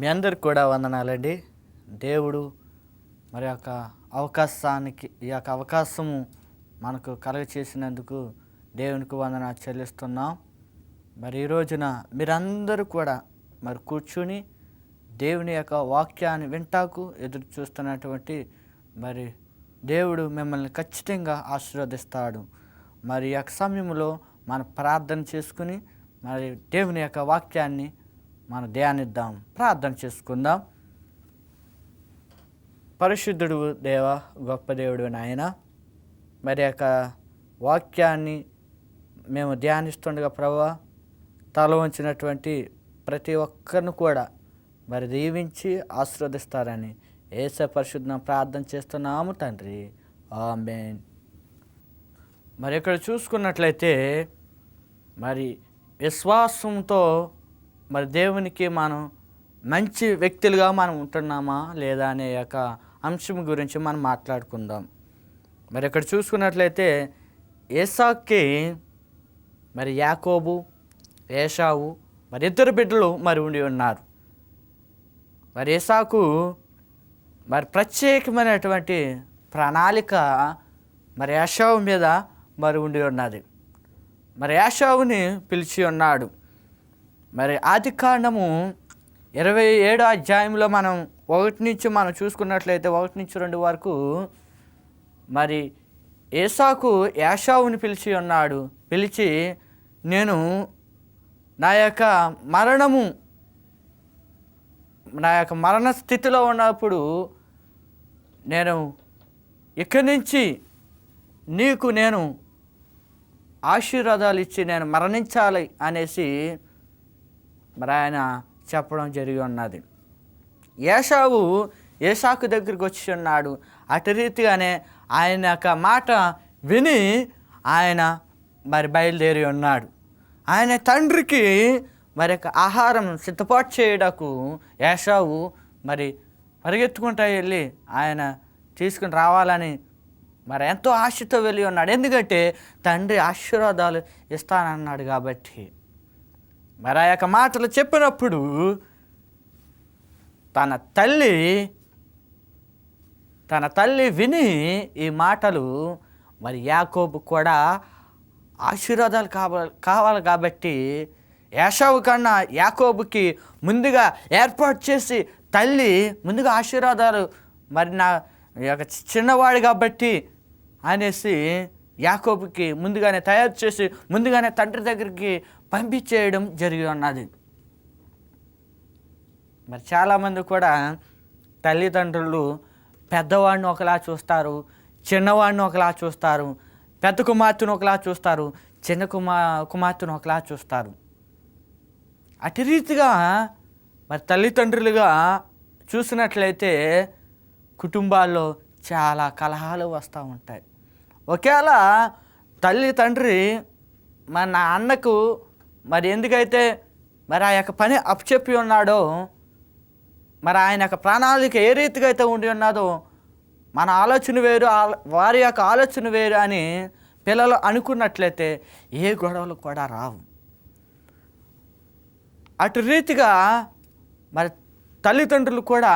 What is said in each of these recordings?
అందరికి కూడా వందనాలండి. దేవుడు మరి యొక్క ఈ యొక్క అవకాశము మనకు కలుగచేసినందుకు దేవునికి వందనాలు చెల్లిస్తున్నాం. మరి ఈ రోజున మీరందరూ కూడా మరి కూర్చుని దేవుని యొక్క వాక్యాన్ని వింటాకు ఎదురు చూస్తున్నటువంటి మరి దేవుడు మిమ్మల్ని ఖచ్చితంగా ఆశీర్వదిస్తాడు. మరి ఈ యొక్క సమయంలో మనం ప్రార్థన చేసుకుని మరి దేవుని యొక్క వాక్యాన్ని మనం ధ్యానిద్దాం. ప్రార్థన చేసుకుందాం. పరిశుద్ధుడు దేవ, గొప్ప దేవుడు నాయన, మరి యొక్క వాక్యాన్ని మేము ధ్యానిస్తుండగా ప్రభువా, తల వంచినటువంటి ప్రతి ఒక్కరిని కూడా మరి దీవించి ఆశీర్వదిస్తారని యేసు పరిశుద్ధం ప్రార్థన చేస్తున్నాము తండ్రి, ఆమేన్. మరి ఇక్కడ చూసుకున్నట్లయితే మరి విశ్వాసంతో మరి దేవునికి మనం మంచి వ్యక్తులుగా మనం ఉంటున్నామా లేదా అనే యొక్క అంశం గురించి మనం మాట్లాడుకుందాం. మరి ఇక్కడ చూసుకున్నట్లయితే ఏసావుకి మరి యాకోబు, ఏశావు మరి ఇద్దరు బిడ్డలు మరి ఉండి ఉన్నారు. మరి ఏసావుకు మరి ప్రత్యేకమైనటువంటి ప్రణాళిక మరి ఏశావు మీద మరి ఉండి ఉన్నది. మరి ఏశావుని పిలిచి ఉన్నాడు. మరి ఆదికాండము 27వ అధ్యాయంలో మనం 1 నుంచి మనం చూసుకున్నట్లయితే 1 నుంచి 2 వరకు మరి ఏసావుకు ఏశావుని పిలిచి ఉన్నాడు. పిలిచి, నేను నా యొక్క మరణ స్థితిలో ఉన్నప్పుడు నేను ఇక్కడి నుంచి నీకు నేను ఆశీర్వాదాలు ఇచ్చి నేను మరణించాలి అనేసి మరి ఆయన చెప్పడం జరిగి ఉన్నది. ఏశావు ఏసాకు దగ్గరికి వచ్చి ఉన్నాడు. అటు రీతిగానే ఆయన యొక్క మాట విని ఆయన మరి బయలుదేరి ఉన్నాడు. ఆయన తండ్రికి మరి యొక్క ఆహారం సిద్ధపాటు చేయడకు ఏశావు మరి పరిగెత్తుకుంటూ వెళ్ళి ఆయన తీసుకుని రావాలని మరి ఎంతో ఆశతో వెళ్ళి ఉన్నాడు. ఎందుకంటే తండ్రి ఆశీర్వాదాలు ఇస్తానన్నాడు కాబట్టి. మరి ఆ యొక్క మాటలు చెప్పినప్పుడు తన తల్లి విని ఈ మాటలు మరి యాకోబు కూడా ఆశీర్వాదాలు కావాలి కాబట్టి ఏశావు కన్నా యాకోబుకి ముందుగా ఏర్పాటు చేసి తల్లి ముందుగా ఆశీర్వాదాలు మరి నా యొక్క చిన్నవాడు కాబట్టి అనేసి యాకోబుకి ముందుగానే తయారు చేసి ముందుగానే తండ్రి దగ్గరికి పంపించేయడం జరిగి ఉన్నది. మరి చాలామంది కూడా తల్లిదండ్రులు పెద్దవాడిని ఒకలా చూస్తారు, చిన్నవాడిని ఒకలా చూస్తారు, పెద్ద కుమార్తెను ఒకలా చూస్తారు, చిన్న కుమార్తెను ఒకలా చూస్తారు. అటు రీతిగా మరి తల్లిదండ్రులుగా చూసినట్లయితే కుటుంబాల్లో చాలా కలహాలు వస్తూ ఉంటాయి. ఒకవేళ తల్లి తండ్రి మరి నా అన్నకు మరి ఎందుకైతే మరి ఆ యొక్క పని అప్పచెప్పి ఉన్నాడో, మరి ఆయన యొక్క ప్రణాళిక ఏ రీతిగా అయితే ఉండి ఉన్నదో, మన ఆలోచన వేరు వారి యొక్క ఆలోచన వేరు అని పిల్లలు అనుకున్నట్లయితే ఏ గొడవలు కూడా రావు. అటు రీతిగా మరి తల్లిదండ్రులు కూడా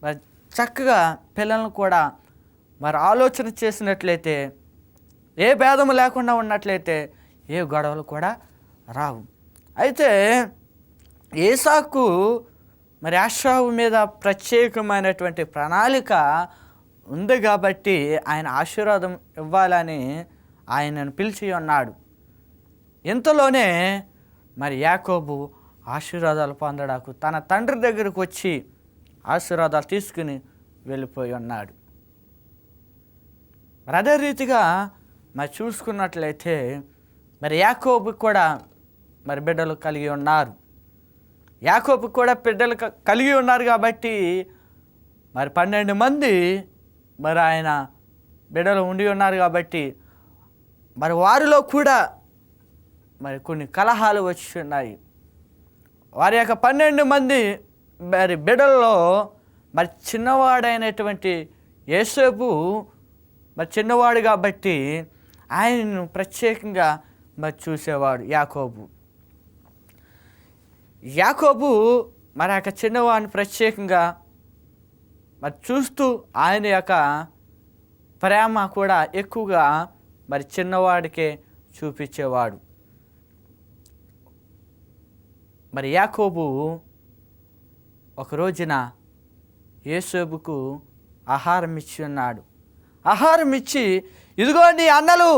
మరి చక్కగా పిల్లలను కూడా మరి ఆలోచన చేసినట్లయితే, ఏ భేదము లేకుండా ఉన్నట్లయితే ఏ గొడవలు కూడా రావు. అయితే ఏసాకు మరి ఏశావు మీద ప్రత్యేకమైనటువంటి ప్రణాళిక ఉంది కాబట్టి ఆయన ఆశీర్వాదం ఇవ్వాలని ఆయనను పిలిచి ఉన్నాడు. ఇంతలోనే మరి యాకోబు ఆశీర్వాదాలు పొందడానికి తన తండ్రి దగ్గరకు వచ్చి ఆశీర్వాదాలు తీసుకుని వెళ్ళిపోయి ఉన్నాడు. మరి అదే రీతిగా మరి చూసుకున్నట్లయితే మరి యాకోబు కూడా మరి బిడ్డలు కలిగి ఉన్నారు. యాకోబు కూడా బిడ్డలు కలిగి ఉన్నారు కాబట్టి మరి 12 మంది మరి ఆయన బిడ్డలు ఉండి ఉన్నారు కాబట్టి మరి వారిలో కూడా మరి కొన్ని కలహాలు వచ్చి ఉన్నాయి. వారి యొక్క 12 మంది మరి బిడ్డల్లో మరి చిన్నవాడైనటువంటి యోసేపు మరి చిన్నవాడు కాబట్టి ఆయనను ప్రత్యేకంగా మరి చూసేవాడు యాకోబు. మరి ఆ యొక్క చిన్నవాడిని ప్రత్యేకంగా మరి చూస్తూ ఆయన యొక్క ప్రేమ కూడా ఎక్కువగా మరి చిన్నవాడికే చూపించేవాడు. మరి యాకోబు ఒక రోజున యోసేపుకు ఆహారం ఇచ్చి ఉన్నాడు. ఆహారం ఇచ్చి, ఇదిగో నీ అన్నలు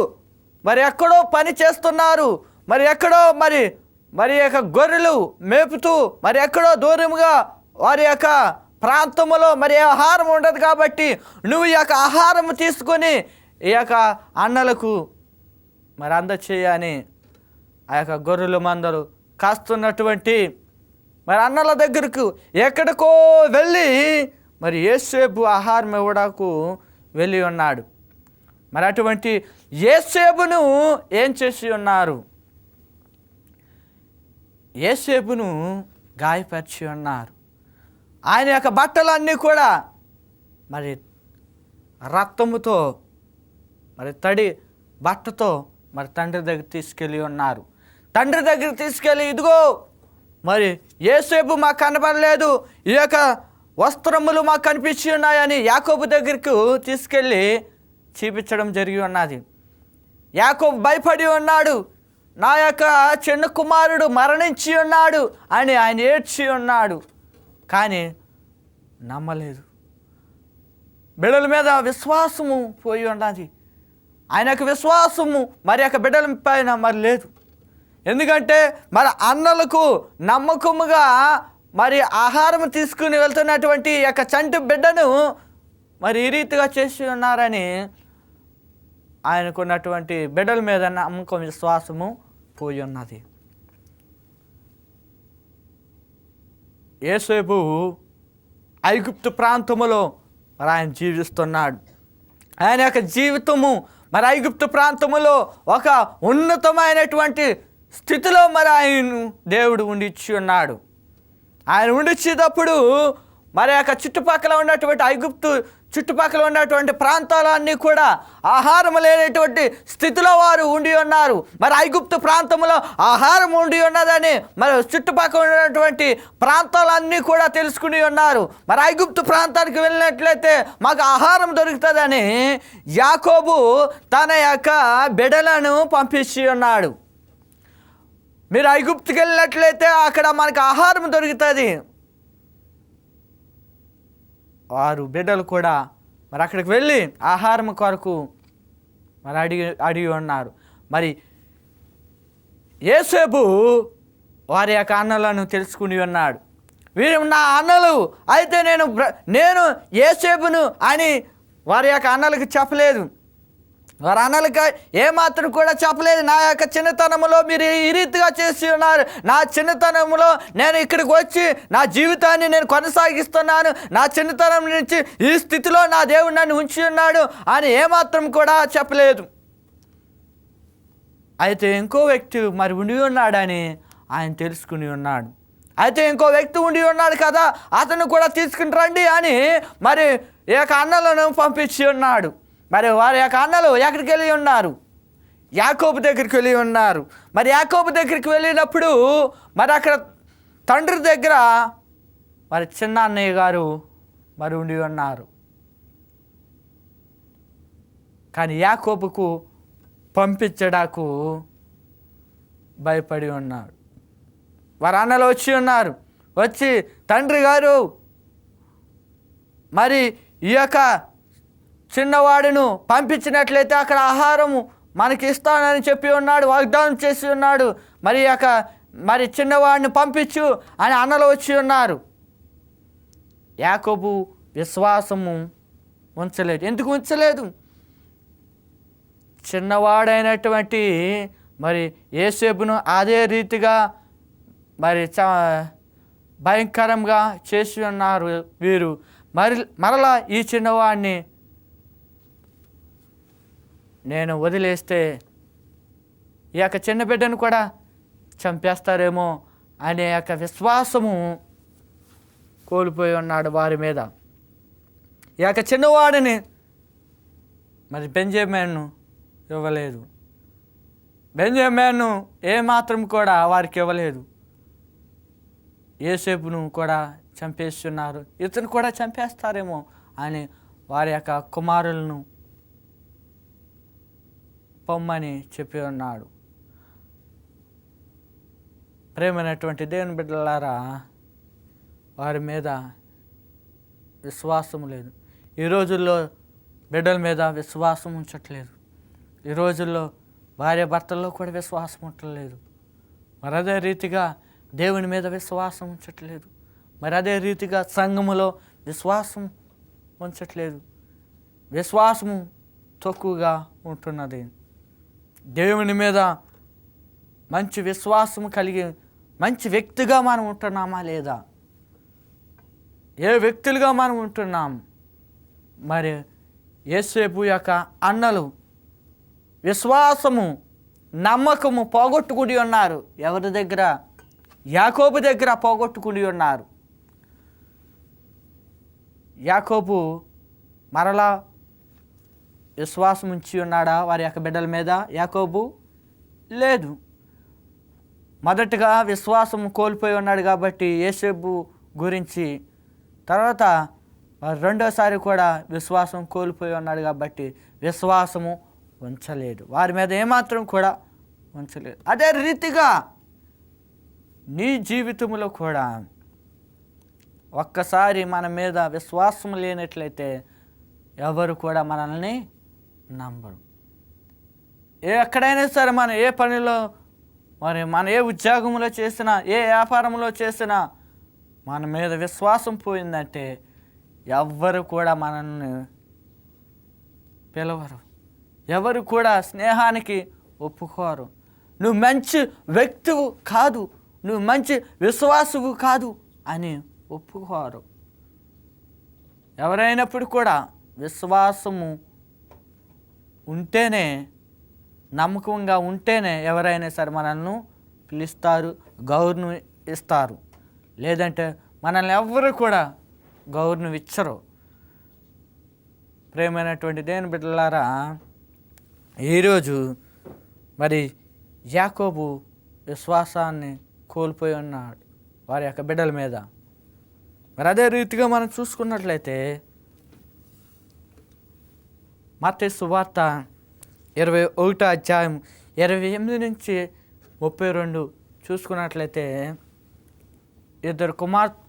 మరి ఎక్కడో పని చేస్తున్నారు, మరి ఎక్కడో మరి యొక్క గొర్రెలు మేపుతూ మరి ఎక్కడో దూరంగా వారి యొక్క ప్రాంతంలో మరి ఆహారం ఉండదు కాబట్టి నువ్వు ఈ యొక్క ఆహారం తీసుకొని ఈ యొక్క అన్నలకు మరి అందచేయని ఆ యొక్క గొర్రెల మందలు కాస్తున్నటువంటి మరి అన్నల దగ్గరకు ఎక్కడికో వెళ్ళి మరి యోసేపు ఆహారం ఇవ్వడానికి వెళ్ళి ఉన్నాడు. మరి అటువంటి యోసేపును ఏం చేసి ఉన్నారు? యోసేపును గాయపరిచి ఉన్నారు. ఆయన యొక్క బట్టలన్నీ కూడా మరి రక్తముతో మరి తడి బట్టతో మరి తండ్రి దగ్గర తీసుకెళ్ళి ఉన్నారు. తండ్రి దగ్గర తీసుకెళ్ళి, ఇదిగో మరి యోసేపు మాకు కనబడలేదు, ఈ యొక్క వస్త్రములు మాకు కనిపించి ఉన్నాయని యాకోబు దగ్గరకు తీసుకెళ్ళి చూపించడం జరిగి ఉన్నది. యాకోబు భయపడి ఉన్నాడు, నా యొక్క చిన్న కుమారుడు మరణించి ఉన్నాడు అని ఆయన ఏడ్చి ఉన్నాడు. కానీ నమ్మలేదు. బిడ్డల మీద విశ్వాసము పోయి ఉన్నది. ఆయన యొక్క విశ్వాసము మరి యొక్క బిడ్డల పైన మరి లేదు. ఎందుకంటే మరి అన్నలకు నమ్మకముగా మరి ఆహారం తీసుకుని వెళ్తున్నటువంటి యొక్క చంటి బిడ్డను మరి ఈ రీతిగా చేసి ఉన్నారని ఆయనకున్నటువంటి బిడ్డల మీద నమ్మకం విశ్వాసము పోయి ఉన్నది. యోసేపు ఐగుప్తు ప్రాంతములో మరి ఆయన జీవిస్తున్నాడు. ఆయన యొక్క జీవితము మరి ఐగుప్తు ప్రాంతములో ఒక ఉన్నతమైనటువంటి స్థితిలో మరి ఆయన దేవుడు ఉండిచ్చి ఉన్నాడు. ఆయన ఉండిచ్చేటప్పుడు మరి యొక్క చుట్టుపక్కల ఉన్నటువంటి ఐగుప్తు చుట్టుపక్కల ఉన్నటువంటి ప్రాంతాలన్నీ కూడా ఆహారం లేనటువంటి స్థితిలో వారు ఉండి ఉన్నారు. మరి ఐగుప్తు ప్రాంతంలో ఆహారం ఉండి ఉన్నదని మరి చుట్టుపక్కల ఉన్నటువంటి ప్రాంతాలన్నీ కూడా తెలుసుకుని ఉన్నారు. మరి ఐగుప్తు ప్రాంతానికి వెళ్ళినట్లయితే మాకు ఆహారం దొరుకుతుందని యాకోబు తన యొక్క బిడ్డలను పంపించి ఉన్నాడు. మీరు ఐగుప్తుకి వెళ్ళినట్లయితే అక్కడ మనకు ఆహారం దొరుకుతుంది. వారు బిడ్డలు కూడా మరి అక్కడికి వెళ్ళి ఆహారం కొరకు మరి అడిగి ఉన్నారు. మరి యోసేపు వారి యొక్క అన్నలను తెలుసుకుని ఉన్నాడు. వీరు నా అన్నలు అయితే నేను యోసేపును అని వారి యొక్క అన్నలకు చెప్పలేదు. వారి అన్నలకి ఏమాత్రం కూడా చెప్పలేదు. నా యొక్క చిన్నతనంలో మీరు ఈ రీతిగా చేసి ఉన్నారు, నా చిన్నతనంలో నేను ఇక్కడికి వచ్చి నా జీవితాన్ని నేను కొనసాగిస్తున్నాను, నా చిన్నతనం నుంచి ఈ స్థితిలో నా దేవుడు నన్ను ఉంచి ఉన్నాడు అని ఏమాత్రం కూడా చెప్పలేదు. అయితే ఇంకో వ్యక్తి మరి ఉండి ఉన్నాడని ఆయన తెలుసుకుని ఉన్నాడు. అయితే ఇంకో వ్యక్తి ఉండి ఉన్నాడు కదా, అతను కూడా తీసుకుని రండి అని మరి ఈ యొక్క అన్నలను పంపించి ఉన్నాడు. మరి వారి యొక్క అన్నలు ఎక్కడికి వెళ్ళి ఉన్నారు? యాకోబు దగ్గరికి వెళ్ళి ఉన్నారు. మరి యాకోబు దగ్గరికి వెళ్ళినప్పుడు మరి అక్కడ తండ్రి దగ్గర మరి చిన్న అన్నయ్య గారు మరి ఉండి ఉన్నారు. కానీ యాకోబుకు పంపించడానికి భయపడి ఉన్నాడు. వారి అన్నలు వచ్చి ఉన్నారు. వచ్చి, తండ్రి గారు మరి ఈ యొక్క చిన్నవాడును పంపించినట్లయితే అక్కడ ఆహారము మనకి ఇస్తానని చెప్పి ఉన్నాడు, వాగ్దానం చేసి ఉన్నాడు. మరి చిన్నవాడిని పంపించు అని అన్నలు వచ్చి ఉన్నారు. యాకోబు విశ్వాసము ఉంచలేదు. ఎందుకు ఉంచలేదు? చిన్నవాడైనటువంటి మరి యోసేపును అదే రీతిగా మరి భయంకరంగా చేసి ఉన్నారు వీరు. మరలా ఈ చిన్నవాడిని నేను వదిలేస్తే ఈ యొక్క చిన్న బిడ్డను కూడా చంపేస్తారేమో అనే యొక్క విశ్వాసము కోల్పోయి ఉన్నాడు వారి మీద. ఈ యొక్క చిన్నవాడిని మరి బెంజమిన్ను ఇవ్వలేదు. బెంజమిన్ను ఏమాత్రం కూడా వారికి ఇవ్వలేదు. యోసేపును కూడా చంపేస్తున్నారు, ఇతను కూడా చంపేస్తారేమో అని వారి యొక్క కుమారులను పొమ్మని చెప్పి ఉన్నాడు. ప్రేమైనటువంటి దేవుని బిడ్డలారా, వారి మీద విశ్వాసం లేదు. ఈ రోజుల్లో బిడ్డల మీద విశ్వాసం ఉంచట్లేదు. ఈ రోజుల్లో భార్య భర్తల్లో కూడా విశ్వాసం ఉండలేదు. మరి అదే రీతిగా దేవుని మీద విశ్వాసం ఉంచట్లేదు. మరి అదే రీతిగా సంఘములో విశ్వాసం ఉంచట్లేదు. విశ్వాసము తక్కువగా ఉంటున్నది. దేవుని మీద మంచి విశ్వాసం కలిగి మంచి వ్యక్తిగా మనం ఉంటున్నామా లేదా? ఏ వ్యక్తులుగా మనం ఉంటున్నాం? మరి యోసేపు యొక్క అన్నలు విశ్వాసము నమ్మకము పోగొట్టుకుని ఉన్నారు. ఎవరి దగ్గర? యాకోబు దగ్గర పోగొట్టుకుని ఉన్నారు. యాకోబు మరలా విశ్వాసం ఉంచి ఉన్నాడా వారి యొక్క బిడ్డల మీద? యాకోబు లేదు. మొదటగా విశ్వాసం కోల్పోయి ఉన్నాడు కాబట్టి యోసేపు గురించి, తర్వాత రెండోసారి కూడా విశ్వాసం కోల్పోయి ఉన్నాడు కాబట్టి విశ్వాసము ఉంచలేదు. వారి మీద ఏమాత్రం కూడా ఉంచలేదు. అదే రీతిగా నీ జీవితంలో కూడా ఒక్కసారి మన మీద విశ్వాసం లేనట్లయితే ఎవరు కూడా మనల్ని నమ్మరు. ఎక్కడైనా సరే మనం ఏ పనిలో, మరి మన ఏ ఉద్యోగంలో చేసినా, ఏ వ్యాపారంలో చేసినా మన మీద విశ్వాసం పోయిందంటే ఎవ్వరు కూడా మనల్ని పిలవరు. ఎవరు కూడా స్నేహానికి ఒప్పుకోరు. నువ్వు మంచి వ్యక్తివు కాదు, నువ్వు మంచి విశ్వాసువు కాదు అని ఒప్పుకోరు. ఎవరైనప్పుడు కూడా విశ్వాసము ఉంటేనే, నమ్మకంగా ఉంటేనే ఎవరైనా సరే మనల్ని పిలుస్తారు, గౌరవం ఇస్తారు. లేదంటే మనల్ని ఎవ్వరు కూడా గౌరవం ఇచ్చరు. ప్రేమైనటువంటి దేవుని బిడ్డలారా, ఈరోజు మరి యాకోబు విశ్వాసాన్ని కోల్పోయి ఉన్నాడు వారి యొక్క బిడ్డల మీద. మరి అదే రీతిగా మనం చూసుకున్నట్లయితే మత్తయి సువార్త 21వ అధ్యాయం 28 నుంచి 32 చూసుకున్నట్లయితే ఇద్దరు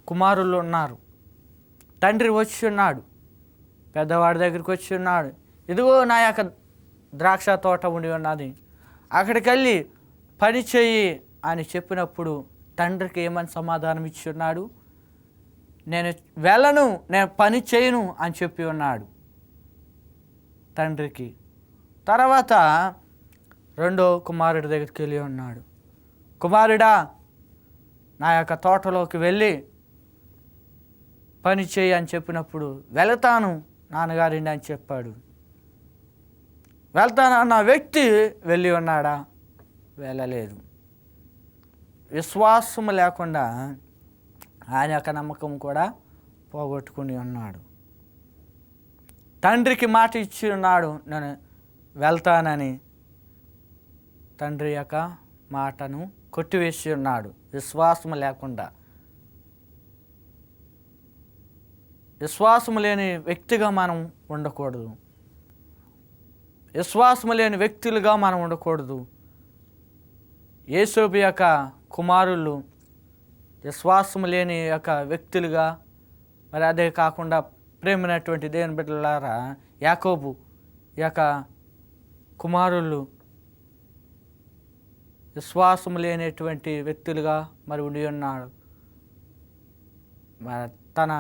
కుమారులు ఉన్నారు. తండ్రి వచ్చి ఉన్నాడు, పెద్దవాడి దగ్గరికి వచ్చి ఉన్నాడు. ఇదిగో నా యొక్క ద్రాక్ష తోట ఉండి ఉన్నది, అక్కడికి వెళ్ళి పని చెయ్యి అని చెప్పినప్పుడు తండ్రికి ఏమని సమాధానం ఇచ్చి ఉన్నాడు? నేను వెళ్ళను, నేను పని చేయను అని చెప్పి ఉన్నాడు తండ్రికి. తర్వాత రెండో కుమారుడి దగ్గరికి వెళ్ళి ఉన్నాడు. కుమారుడా, నా యొక్క తోటలోకి వెళ్ళి పని చేయి అని చెప్పినప్పుడు వెళతాను నాన్నగారిండి అని చెప్పాడు. వెళ్తాను అన్న వ్యక్తి వెళ్ళి ఉన్నాడా? వెళ్ళలేదు. విశ్వాసం లేకుండా ఆయన యొక్క నమ్మకం కూడా పోగొట్టుకుని ఉన్నాడు. తండ్రికి మాట ఇచ్చి ఉన్నాడు, నేను వెళ్తానని. తండ్రి యొక్క మాటను కొట్టివేసి ఉన్నాడు విశ్వాసం లేకుండా. విశ్వాసం లేని వ్యక్తిగా మనం ఉండకూడదు. విశ్వాసం లేని వ్యక్తులుగా మనం ఉండకూడదు. యోసేపు యొక్క కుమారులు విశ్వాసం లేని యొక్క వ్యక్తులుగా, మరి అదే కాకుండా ప్రేమైనటువంటి దేవుని బిడ్డలారా, యాకోబు యొక్క కుమారులు విశ్వాసం లేనటువంటి వ్యక్తులుగా మరి ఉండి ఉన్నాడు. మరి తన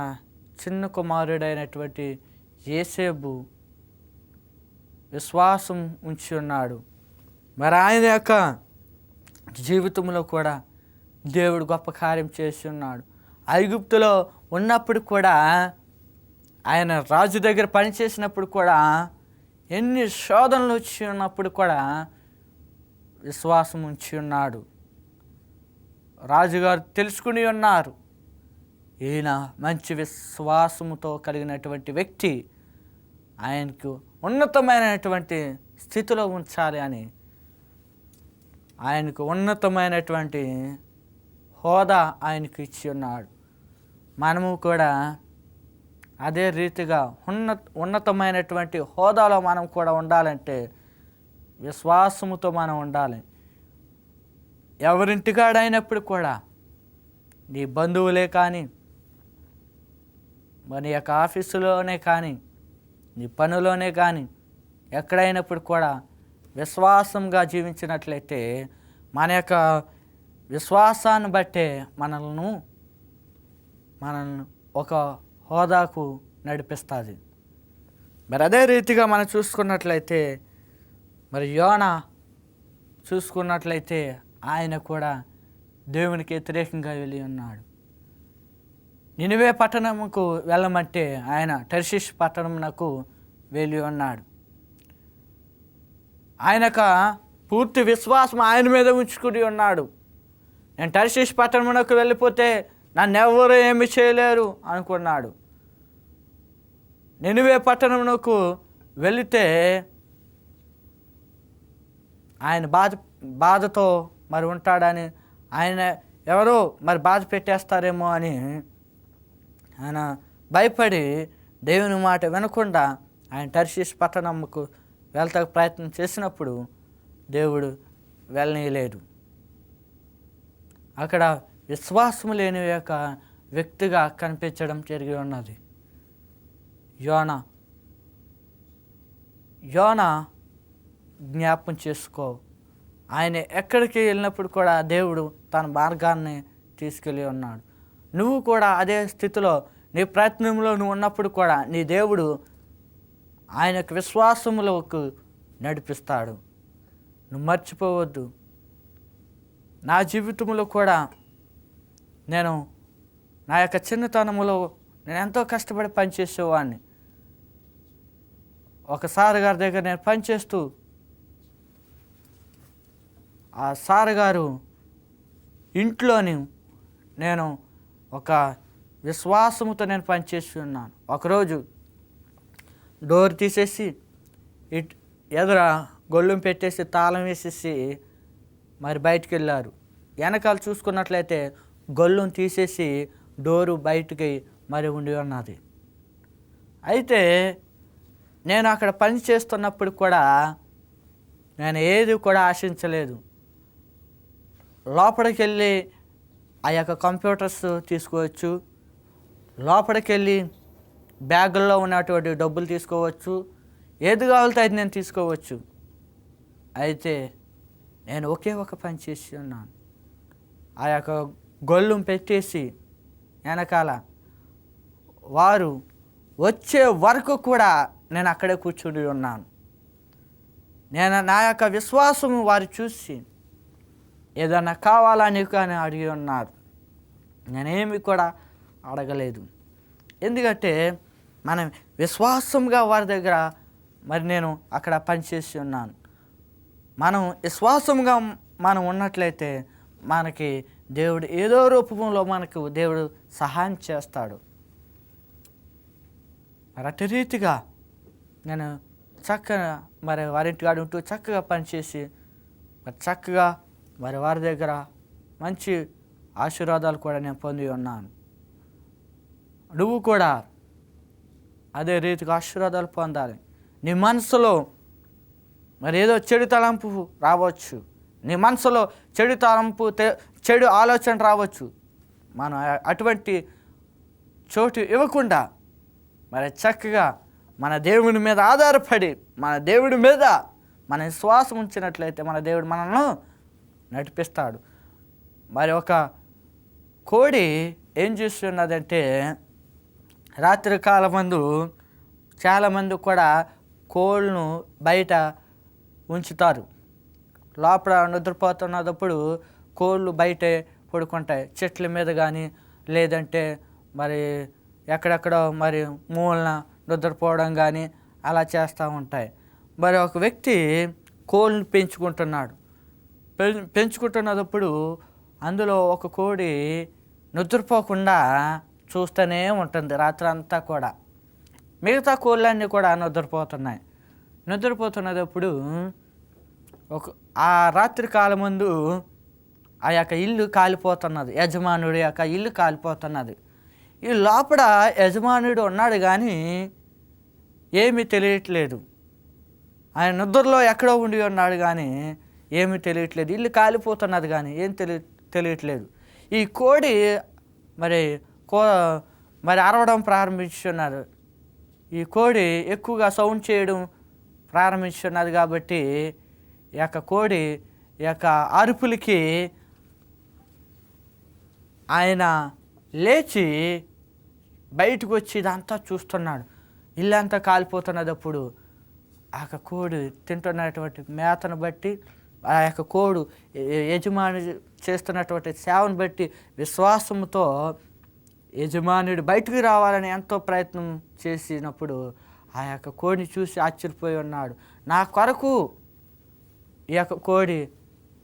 చిన్న కుమారుడైనటువంటి యోసేపు విశ్వాసం ఉంచి ఉన్నాడు. మరి ఆయన యొక్క జీవితంలో కూడా దేవుడు గొప్ప కార్యం చేసి ఉన్నాడు. ఐగుప్తులో ఉన్నప్పుడు కూడా, ఆయన రాజు దగ్గర పనిచేసినప్పుడు కూడా, ఎన్ని శోధనలు వచ్చి ఉన్నప్పుడు కూడా విశ్వాసం ఉంచి ఉన్నాడు. రాజుగారు తెలుసుకుని ఉన్నారు, ఈయన మంచి విశ్వాసముతో కలిగినటువంటి వ్యక్తి, ఆయనకు ఉన్నతమైనటువంటి స్థితిలో ఉంచాలి అని, ఆయనకు ఉన్నతమైనటువంటి హోదా ఆయనకు ఇచ్చి ఉన్నాడు. మనము కూడా అదే రీతిగా ఉన్నతమైనటువంటి హోదాలో మనం కూడా ఉండాలంటే విశ్వాసముతో మనం ఉండాలి. ఎవరింటికాడైనప్పుడు కూడా నీ బంధువులే కానీ, మన యొక్క ఆఫీసులోనే కానీ, నీ పనులోనే కానీ, ఎక్కడైనప్పుడు కూడా విశ్వాసంగా జీవించినట్లయితే మన యొక్క విశ్వాసాన్ని బట్టే మనల్ని ఒక హోదాకు నడిపిస్తుంది. మరి అదే రీతిగా మనం చూసుకున్నట్లయితే మరి యోనా చూసుకున్నట్లయితే ఆయన కూడా దేవునికి వ్యతిరేకంగా వెళ్ళి ఉన్నాడు. నినివే పట్టణముకు వెళ్ళమంటే ఆయన టర్షిష్ పట్టణమునకు వెళ్ళి ఉన్నాడు. ఆయనకు పూర్తి విశ్వాసం ఆయన మీద ఉంచుకుని ఉన్నాడు. నేను టర్షిష్ పట్టణమునకు వెళ్ళిపోతే నన్నెవరూ ఏమి చేయలేరు అనుకున్నాడు. నినివే పట్టణమునకు వెళితే ఆయన బాధతో మరి ఉంటాడని, ఆయన ఎవరో మరి బాధ పెట్టేస్తారేమో అని ఆయన భయపడి దేవుని మాట వినకుండా ఆయన టర్షిష్ పట్టణముకు వెళ్తా ప్రయత్నం చేసినప్పుడు దేవుడు వెళ్ళనీయలేదు. అక్కడ విశ్వాసం లేని యొక్క వ్యక్తిగా కనిపించడం జరిగి ఉన్నది. యోనా జ్ఞాపకం చేసుకో, ఆయన ఎక్కడికి వెళ్ళినప్పుడు కూడా దేవుడు తన మార్గాన్ని తీసుకెళ్ళి ఉన్నాడు. నువ్వు కూడా అదే స్థితిలో నీ ప్రయత్నంలో నువ్వు ఉన్నప్పుడు కూడా నీ దేవుడు ఆయనకు విశ్వాసములకు నడిపిస్తాడు. నువ్వు మర్చిపోవద్దు. నా జీవితంలో కూడా నేను నా యొక్క చిన్నతనంలో నేను ఎంతో కష్టపడి పనిచేసేవాడిని. ఒక సార్ గారి దగ్గర నేను పనిచేస్తూ ఆ సార్ గారు ఇంట్లోని నేను ఒక విశ్వాసముతో నేను పనిచేసి ఉన్నాను. ఒకరోజు డోర్ తీసేసి ఎదుర గొళ్ళెం పెట్టేసి తాళం వేసేసి మరి బయటికి వెళ్ళారు. వెనకాల చూసుకున్నట్లయితే గొళ్ళెం తీసేసి డోరు బయటికి మరి ఉండి ఉన్నది. అయితే నేను అక్కడ పని చేస్తున్నప్పుడు కూడా నేను ఏది కూడా ఆశించలేదు. లోపలికి వెళ్ళి ఆ యొక్క కంప్యూటర్స్ తీసుకోవచ్చు, లోపలికి వెళ్ళి బ్యాగుల్లో ఉన్నటువంటి డబ్బులు తీసుకోవచ్చు, ఏది కావాలితే అది నేను తీసుకోవచ్చు. అయితే నేను ఒకే ఒక పని చేసి ఉన్నాను. ఆ యొక్క గొళ్ళెం పెట్టేసి వెనకాల వారు వచ్చే వరకు కూడా నేను అక్కడే కూర్చుని ఉన్నాను. నా యొక్క విశ్వాసం వారు చూసి ఏదన్నా కావాలని కానీ అడిగి ఉన్నారు. నేనేమి కూడా అడగలేదు. ఎందుకంటే మనం విశ్వాసంగా వారి దగ్గర మరి నేను అక్కడ పనిచేసి ఉన్నాను. మనం విశ్వాసంగా మనం ఉన్నట్లయితే మనకి దేవుడు ఏదో రూపంలో మనకు దేవుడు సహాయం చేస్తాడు. మరి అట్టి రీతిగా నేను చక్కగా మరి వారింటికాడ ఉంటూ చక్కగా పనిచేసి మరి చక్కగా మరి వారి దగ్గర మంచి ఆశీర్వాదాలు కూడా నేను పొంది ఉన్నాను. నువ్వు కూడా అదే రీతిగా ఆశీర్వాదాలు పొందాలి. నీ మనసులో మరి ఏదో చెడు తలంపు రావచ్చు, నీ మనసులో చెడు తలంపు చెడు ఆలోచన రావచ్చు. మనం అటువంటి చోటు ఇవ్వకుండా మరి చక్కగా మన దేవుని మీద ఆధారపడి మన దేవుడి మీద మన విశ్వాసం ఉంచినట్లయితే మన దేవుడు మనల్ని నడిపిస్తాడు. మరి ఒక కోడి ఏం చేస్తున్నదంటే రాత్రి కాలమందు చాలామంది కూడా కోళ్ళను బయట ఉంచుతారు. లోపల నిద్రపోతున్నప్పుడు కోళ్ళు బయటే పడుకుంటాయి, చెట్ల మీద కానీ లేదంటే మరి ఎక్కడెక్కడో మరి మూలన నిద్రపోవడం కానీ అలా చేస్తూ ఉంటాయి. మరి ఒక వ్యక్తి కోళ్ళను పెంచుకుంటున్నాడు. పెంచుకుంటున్నప్పుడు అందులో ఒక కోడి నిద్రపోకుండా చూస్తూనే ఉంటుంది రాత్రి అంతా కూడా. మిగతా కోళ్ళన్నీ కూడా నిద్రపోతున్నాయి. నిద్రపోతున్నప్పుడు ఆ రాత్రి కాలం ముందు ఆ యొక్క ఇల్లు కాలిపోతున్నది, యజమానుడి యొక్క ఇల్లు కాలిపోతున్నది. ఈ లోపల యజమానుడు ఉన్నాడు కానీ ఏమీ తెలియట్లేదు. ఆయన నిద్రలో ఎక్కడో ఉండి ఉన్నాడు కానీ ఏమీ తెలియట్లేదు. ఇల్లు కాలిపోతున్నది కానీ ఏం తెలియట్లేదు. ఈ కోడి మరి మరి అరవడం ప్రారంభించున్నారు. ఈ కోడి ఎక్కువగా సౌండ్ చేయడం ప్రారంభించున్నది కాబట్టి ఈ యొక్క కోడి ఈ యొక్క అరుపులకి ఆయన లేచి బయటకు వచ్చి ఇదంతా చూస్తున్నాడు. ఇల్లంతా కాలిపోతున్నది. అప్పుడు ఆ యొక్క కోడి తింటున్నటువంటి మేతను బట్టి, ఆ యొక్క కోడు యజమాని చేస్తున్నటువంటి సేవను బట్టి విశ్వాసంతో యజమానుడు బయటకు రావాలని ఎంతో ప్రయత్నం చేసినప్పుడు ఆ యొక్క కోడిని చూసి ఆశ్చర్యపోయి ఉన్నాడు. నా కొరకు ఈ యొక్క కోడి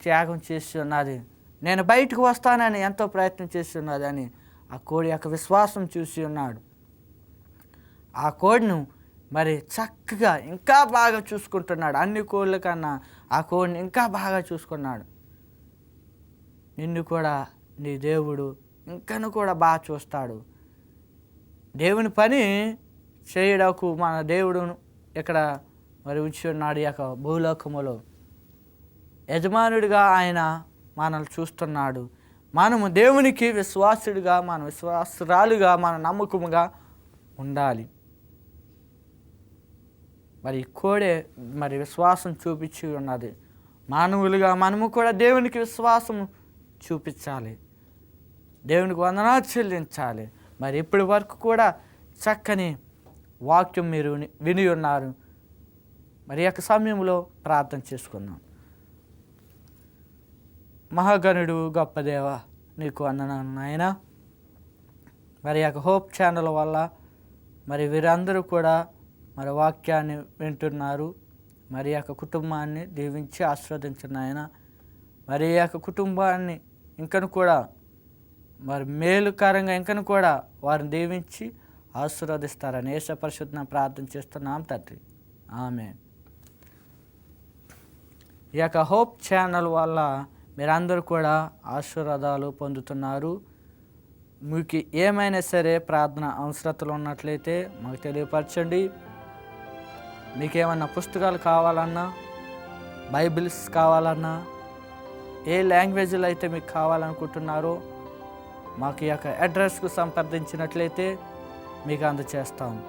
త్యాగం చేసి ఉన్నది, నేను బయటకు వస్తానని ఎంతో ప్రయత్నం చేసి ఉన్నది అని ఆ కోడి యొక్క విశ్వాసం చూసి ఉన్నాడు. ఆ కోడిని మరి చక్కగా ఇంకా బాగా చూసుకుంటున్నాడు. అన్ని కోళ్ళ కన్నా ఆ కోడిని ఇంకా బాగా చూసుకున్నాడు. నిన్ను కూడా నీ దేవుడు ఇంకను కూడా బాగా చూస్తాడు. దేవుని పని చేయడానికి మన దేవుడు ఇక్కడ మరి ఉంచి ఉన్నాడు. ఈ యొక్క భూలోకములో యజమానుడిగా ఆయన మనల్ని చూస్తున్నాడు. మనము దేవునికి విశ్వాసుడిగా, మన విశ్వాసురాలుగా, మన నమ్మకముగా ఉండాలి. మరి కోడే మరి విశ్వాసం చూపించి ఉన్నది. మానవులుగా మనము కూడా దేవునికి విశ్వాసం చూపించాలి, దేవునికి వందనాలు చెల్లించాలి. మరి ఇప్పటి వరకు కూడా చక్కని వాక్యం మీరు విని ఉన్నారు. మరి యొక్క సమయంలో ప్రార్థన చేసుకుందాం. మహాగణుడు గొప్ప దేవ, నీకు వందనాలు నాయనా. మరి యొక్క హోప్ ఛానల్ వల్ల మరి వీరందరూ కూడా మరి వాక్యాన్ని వింటున్నారు. మరి యొక్క కుటుంబాన్ని దీవించి ఆశీర్వదించిన ఆయన, మరి ఈ యొక్క కుటుంబాన్ని ఇంకను కూడా మరి మేలుకరంగా ఇంకను కూడా వారిని దీవించి ఆశీర్వదిస్తారని యేసు పరిశుద్ధ ప్రార్థన చేస్తున్నాం తండ్రి, ఆమేన్. ఈ యొక్క హోప్ ఛానల్ వల్ల మీరందరూ కూడా ఆశీర్వాదాలు పొందుతున్నారు. మీకు ఏమైనా సరే ప్రార్థన అవసరతలు ఉన్నట్లయితే మాకు తెలియపరచండి. మీకేమన్నా పుస్తకాలు కావాలన్నా, బైబిల్స్ కావాలన్నా, ఏ లాంగ్వేజ్లో అయితే మీకు కావాలనుకుంటున్నారో మాకు ఈ యొక్క అడ్రస్కు సంప్రదించినట్లయితే మీకు అందజేస్తాము.